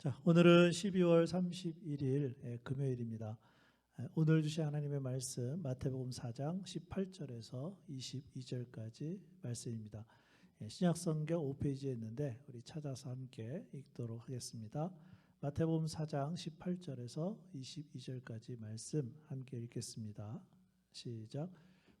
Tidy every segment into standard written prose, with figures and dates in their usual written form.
자, 오늘은 12월 31일 금요일입니다. 오늘 주신 하나님의 말씀 마태복음 4장 18절에서 22절까지 말씀입니다. 신약성경 5페이지에 있는데 우리 찾아서 함께 읽도록 하겠습니다. 마태복음 4장 18절에서 22절까지 말씀 함께 읽겠습니다. 시작.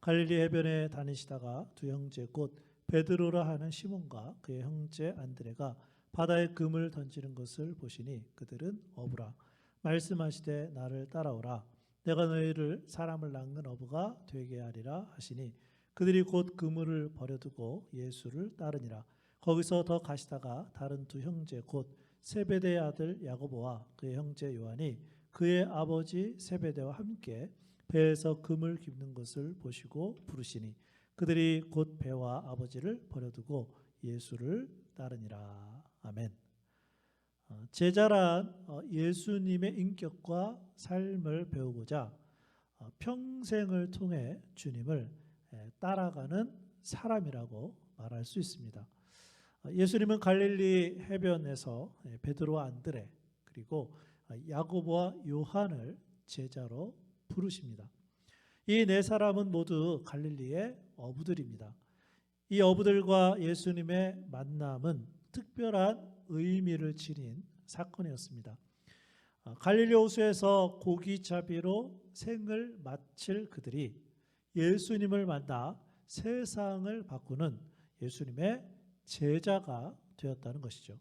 갈릴리 해변에 다니시다가 두 형제 곧 베드로라 하는 시몬과 그의 형제 안드레가 바다에 금을 던지는 것을 보시니 그들은 어부라. 말씀하시되 나를 따라오라. 내가 너희를 사람을 낚는 어부가 되게 하리라 하시니 그들이 곧 그물을 버려두고 예수를 따르니라. 거기서 더 가시다가 다른 두 형제 곧 세베대의 아들 야고보와 그의 형제 요한이 그의 아버지 세베대와 함께 배에서 금을 깁는 것을 보시고 부르시니 그들이 곧 배와 아버지를 버려두고 예수를 따르니라. 아멘. 제자란 예수님의 인격과 삶을 배우고자 평생을 통해 주님을 따라가는 사람이라고 말할 수 있습니다. 예수님은 갈릴리 해변에서 베드로와 안드레 그리고 야고보와 요한을 제자로 부르십니다. 이 네 사람은 모두 갈릴리의 어부들입니다. 이 어부들과 예수님의 만남은 특별한 의미를 지닌 사건이었습니다. 갈릴리 호수에서 고기잡이로 생을 마칠 그들이 예수님을 만나 세상을 바꾸는 예수님의 제자가 되었다는 것이죠.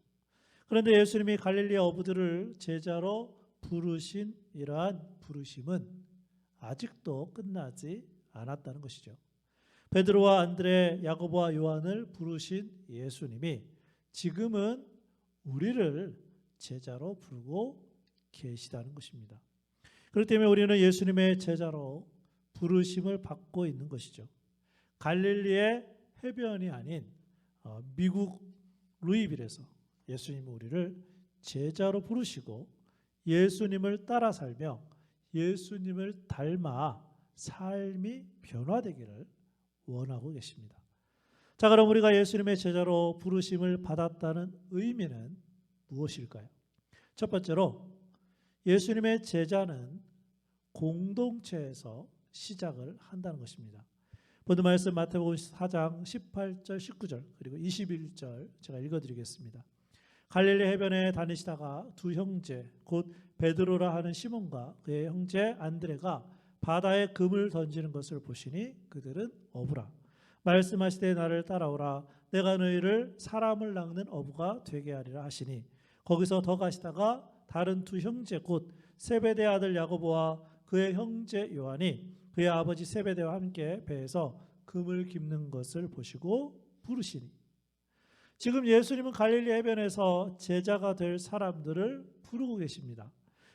그런데 예수님이 갈릴리 어부들을 제자로 부르신 이러한 부르심은 아직도 끝나지 않았다는 것이죠. 베드로와 안드레, 야고보와 요한을 부르신 예수님이 지금은 우리를 제자로 부르고 계시다는 것입니다. 그렇기 때문에 우리는 예수님의 제자로 부르심을 받고 있는 것이죠. 갈릴리의 해변이 아닌 미국 루이빌에서 예수님이 우리를 제자로 부르시고 예수님을 따라 살며 예수님을 닮아 삶이 변화되기를 원하고 계십니다. 자, 그럼 우리가 예수님의 제자로 부르심을 받았다는 의미는 무엇일까요? 첫 번째로 예수님의 제자는 공동체에서 시작을 한다는 것입니다. 본문 말씀 마태복음 4장 18절 19절 그리고 21절 제가 읽어드리겠습니다. 갈릴리 해변에 다니시다가 두 형제 곧 베드로라 하는 시몬과 그의 형제 안드레가 바다에 금을 던지는 것을 보시니 그들은 어부라. 말씀하시되 나를 따라오라. 내가 너희를 사람을 낚는 어부가 되게 하리라 하시니 거기서 더 가시다가 다른 두 형제 곧 세베대 아들 야고보와 그의 형제 요한이 그의 아버지 세베대와 함께 배에서 금을 깁는 것을 보시고 부르시니. 지금 예수님은 갈릴리 해변에서 제자가 될 사람들을 부르고 계십니다.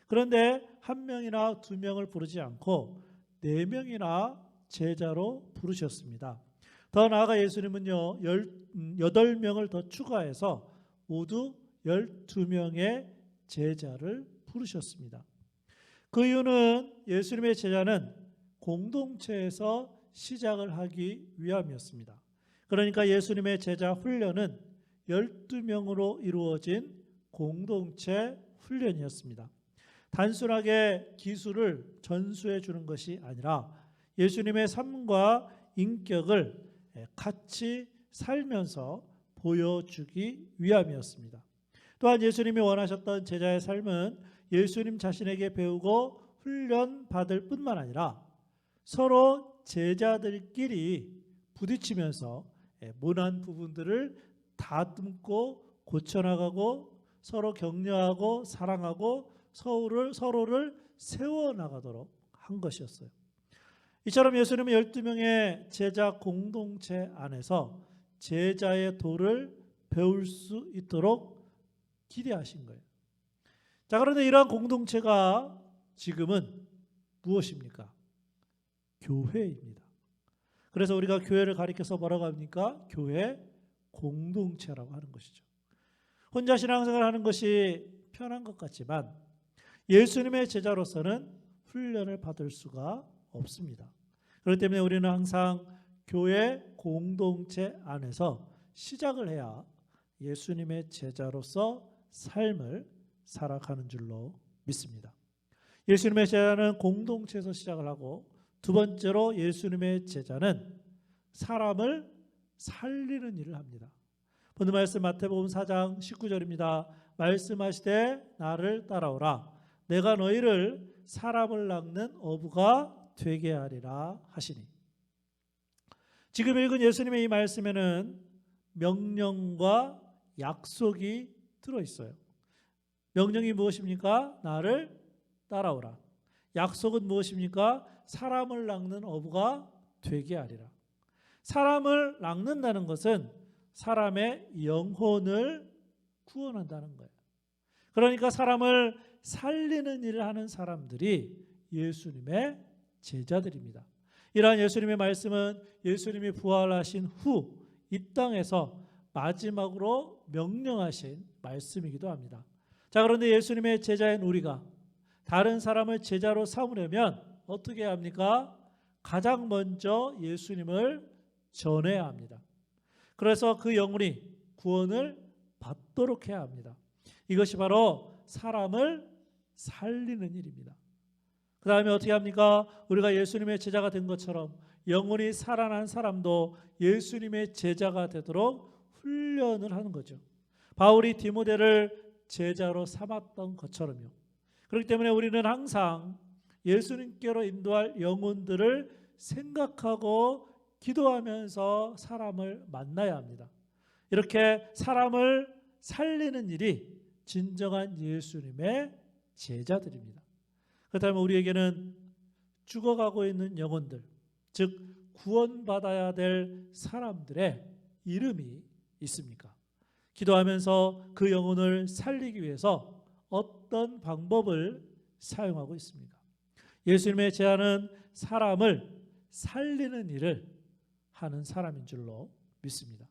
그런데 한 명이나 두 명을 부르지 않고 네 명이나 제자로 부르셨습니다. 더 나아가 예수님은요 18명을 더 추가해서 모두 12명의 제자를 부르셨습니다. 그 이유는 예수님의 제자는 공동체에서 시작을 하기 위함이었습니다. 그러니까 예수님의 제자 훈련은 12명으로 이루어진 공동체 훈련이었습니다. 단순하게 기술을 전수해 주는 것이 아니라 예수님의 삶과 인격을 같이 살면서 보여주기 위함이었습니다. 또한 예수님이 원하셨던 제자의 삶은 예수님 자신에게 배우고 훈련받을 뿐만 아니라 서로 제자들끼리 부딪히면서 모난 부분들을 다듬고 고쳐나가고 서로 격려하고 사랑하고 서로를 세워나가도록 한 것이었어요. 이처럼 예수님은 12명의 제자 공동체 안에서 제자의 도를 배울 수 있도록 기대하신 거예요. 자, 그런데 이러한 공동체가 지금은 무엇입니까? 교회입니다. 그래서 우리가 교회를 가리켜서 뭐라고 합니까? 교회 공동체라고 하는 것이죠. 혼자 신앙생활을 하는 것이 편한 것 같지만 예수님의 제자로서는 훈련을 받을 수가 없습니다. 그렇기 때문에 우리는 항상 교회 공동체 안에서 시작을 해야 예수님의 제자로서 삶을 살아가는 줄로 믿습니다. 예수님의 제자는 공동체에서 시작을 하고, 두 번째로 예수님의 제자는 사람을 살리는 일을 합니다. 오늘 말씀 마태복음 4장 19절입니다. 말씀하시되 나를 따라오라. 내가 너희를 사람을 낚는 어부가 되게 하리라 하시니. 지금 읽은 예수님의 이 말씀에는 명령과 약속이 들어있어요. 명령이 무엇입니까? 나를 따라오라. 약속은 무엇입니까? 사람을 낚는 어부가 되게 하리라. 사람을 낚는다는 것은 사람의 영혼을 구원한다는 거예요. 그러니까 사람을 살리는 일을 하는 사람들이 예수님의 제자들입니다. 이러한 예수님의 말씀은 예수님이 부활하신 후 이 땅에서 마지막으로 명령하신 말씀이기도 합니다. 자, 그런데 예수님의 제자인 우리가 다른 사람을 제자로 삼으려면 어떻게 해야 합니까? 가장 먼저 예수님을 전해야 합니다. 그래서 그 영혼이 구원을 받도록 해야 합니다. 이것이 바로 사람을 살리는 일입니다. 그 다음에 어떻게 합니까? 우리가 예수님의 제자가 된 것처럼 영혼이 살아난 사람도 예수님의 제자가 되도록 훈련을 하는 거죠. 바울이 디모데를 제자로 삼았던 것처럼요. 그렇기 때문에 우리는 항상 예수님께로 인도할 영혼들을 생각하고 기도하면서 사람을 만나야 합니다. 이렇게 사람을 살리는 일이 진정한 예수님의 제자들입니다. 그렇다면 우리에게는 죽어가고 있는 영혼들, 즉 구원받아야 될 사람들의 이름이 있습니까? 기도하면서 그 영혼을 살리기 위해서 어떤 방법을 사용하고 있습니까? 예수님의 제안은 사람을 살리는 일을 하는 사람인 줄로 믿습니다.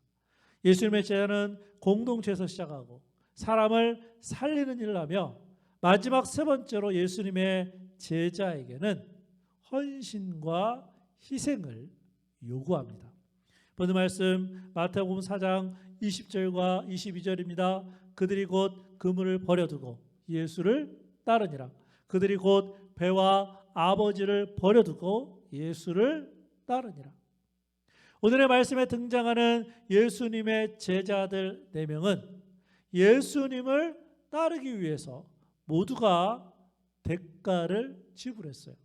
예수님의 제안은 공동체에서 시작하고 사람을 살리는 일을 하며, 마지막 세 번째로 예수님의 제자에게는 헌신과 희생을 요구합니다. 오늘 말씀 마태복음 4장 20절과 22절입니다. 그들이 곧 그물을 버려두고 예수를 따르니라. 그들이 곧 배와 아버지를 버려두고 예수를 따르니라. 오늘의 말씀에 등장하는 예수님의 제자들 4명은 예수님을 따르기 위해서 모두가 대가를 지불했어요.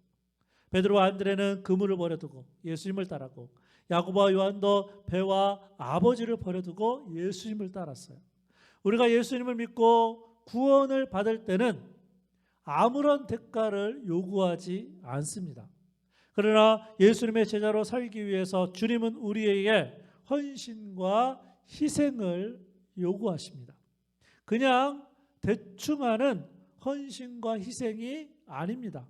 베드로와 안드레는 그물을 버려두고 예수님을 따랐고, 야고보와 요한도 배와 아버지를 버려두고 예수님을 따랐어요. 우리가 예수님을 믿고 구원을 받을 때는 아무런 대가를 요구하지 않습니다. 그러나 예수님의 제자로 살기 위해서 주님은 우리에게 헌신과 희생을 요구하십니다. 그냥 대충 하는 헌신과 희생이 아닙니다.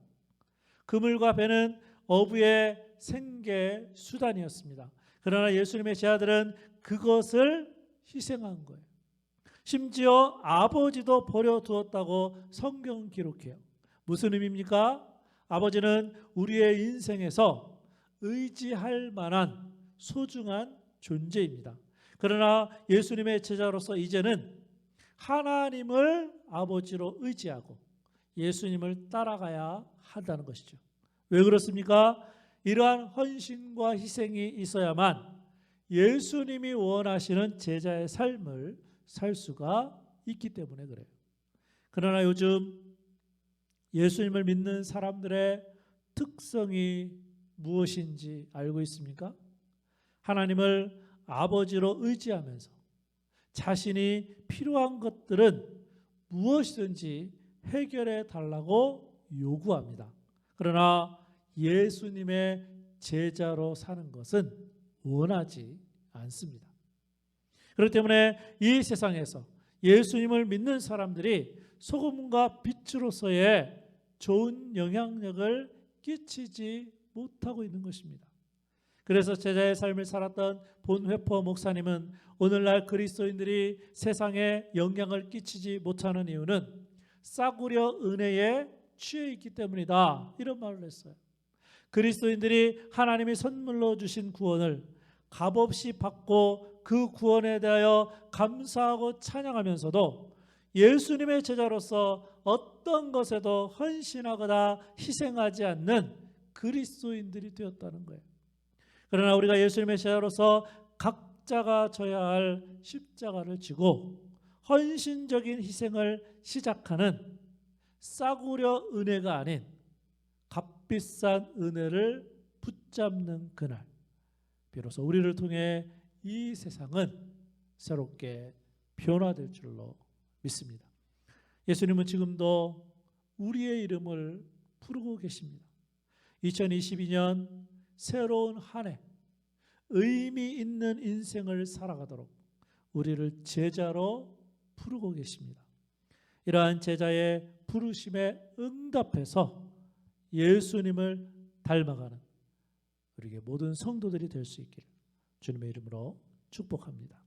그물과 배는 어부의 생계 수단이었습니다. 그러나 예수님의 제자들은 그것을 희생한 거예요. 심지어 아버지도 버려두었다고 성경 기록해요. 무슨 의미입니까? 아버지는 우리의 인생에서 의지할 만한 소중한 존재입니다. 그러나 예수님의 제자로서 이제는 하나님을 아버지로 의지하고 예수님을 따라가야 한다는 것이죠. 왜 그렇습니까? 이러한 헌신과 희생이 있어야만 예수님이 원하시는 제자의 삶을 살 수가 있기 때문에 그래요. 그러나 요즘 예수님을 믿는 사람들의 특성이 무엇인지 알고 있습니까? 하나님을 아버지로 의지하면서 자신이 필요한 것들은 무엇이든지 해결해 달라고 요구합니다. 그러나 예수님의 제자로 사는 것은 원하지 않습니다. 그렇기 때문에 이 세상에서 예수님을 믿는 사람들이 소금과 빛으로서의 좋은 영향력을 끼치지 못하고 있는 것입니다. 그래서 제자의 삶을 살았던 본회포 목사님은 오늘날 그리스도인들이 세상에 영향을 끼치지 못하는 이유는 싸구려 은혜에 취해 있기 때문이다, 이런 말을 했어요. 그리스도인들이 하나님이 선물로 주신 구원을 값없이 받고 그 구원에 대하여 감사하고 찬양하면서도 예수님의 제자로서 어떤 것에도 헌신하거나 희생하지 않는 그리스도인들이 되었다는 거예요. 그러나 우리가 예수님의 제자로서 각자가 져야 할 십자가를 지고 헌신적인 희생을 시작하는 싸구려 은혜가 아닌 값비싼 은혜를 붙잡는 그날, 비로소 우리를 통해 이 세상은 새롭게 변화될 줄로 믿습니다. 예수님은 지금도 우리의 이름을 부르고 계십니다. 2022년 새로운 한 해, 의미 있는 인생을 살아가도록 우리를 제자로 부르고 계십니다. 이러한 제자의 부르심에 응답해서 예수님을 닮아가는 우리에게 모든 성도들이 될 수 있기를 주님의 이름으로 축복합니다.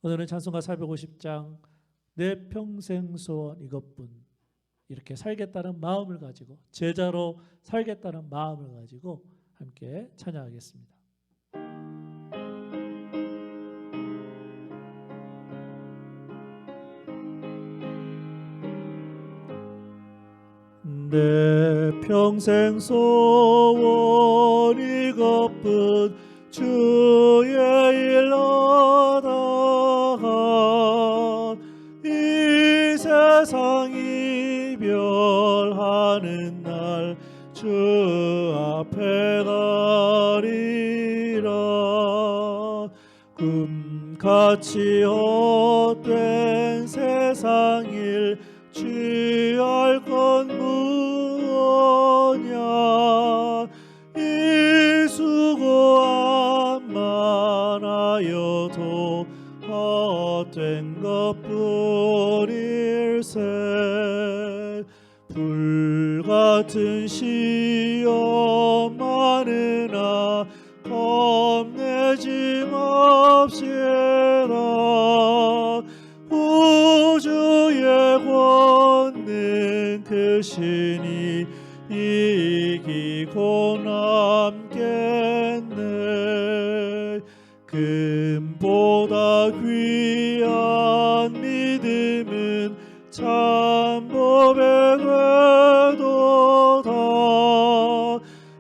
오늘은 찬송가 450장 내 평생 소원 이것뿐, 이렇게 살겠다는 마음을 가지고, 제자로 살겠다는 마음을 가지고 함께 찬양하겠습니다. 내 평생 소원 이것뿐, 주의 일 하다가 이 세상 이별하는 날 주 앞에 가리라. 금같이 헛된 세상 일 취할 건 무엇냐. 이 수고함만 하여도 헛된 것뿐일세. 불같은 시험 많으나 겁내지 맙시다. 우주의 권능 크시니 이기고 남겠네. 금보다 귀한 믿음은 참 보배되도다.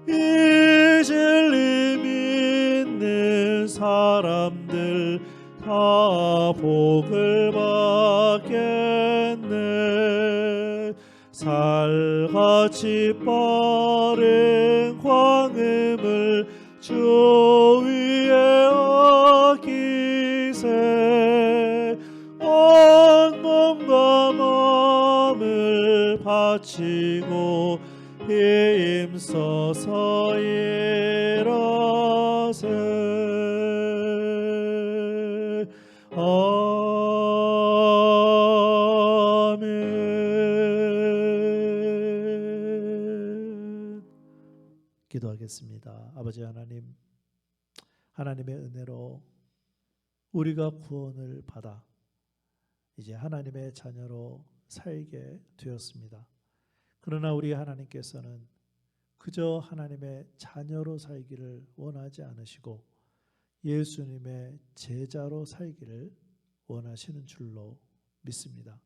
이 진리 믿는 사람들 다 복을 받겠네. 살같이 빠른 광음을 주 위에 아끼세. 온 몸과 마음을 바치고 힘써서 일하세. 아멘. 기도하겠습니다. 아버지 하나님, 하나님의 은혜로 우리가 구원을 받아 이제 하나님의 자녀로 살게 되었습니다. 그러나 우리 하나님께서는 그저 하나님의 자녀로 살기를 원하지 않으시고 예수님의 제자로 살기를 원하시는 줄로 믿습니다.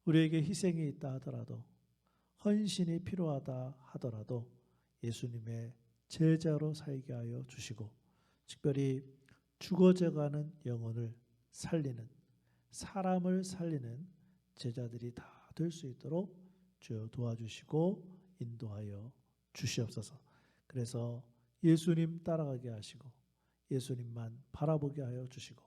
우리에게 희생이 있다 하더라도, 헌신이 필요하다 하더라도 예수님의 제자로 살게 하여 주시고, 특별히 죽어져가는 영혼을 살리는, 사람을 살리는 제자들이 다 될 수 있도록 주여 도와주시고 인도하여 주시옵소서. 그래서 예수님 따라가게 하시고 예수님만 바라보게 하여 주시고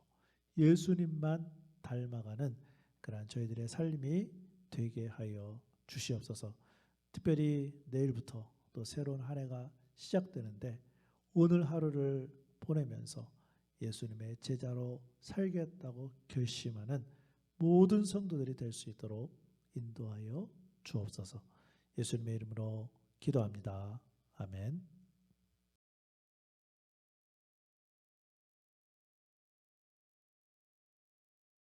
예수님만 닮아가는 그러한 저희들의 삶이 되게 하여 주시옵소서. 특별히 내일부터 또 새로운 한 해가 시작되는데 오늘 하루를 보내면서 예수님의 제자로 살겠다고 결심하는 모든 성도들이 될 수 있도록 인도하여 주옵소서. 예수님의 이름으로 기도합니다. 아멘.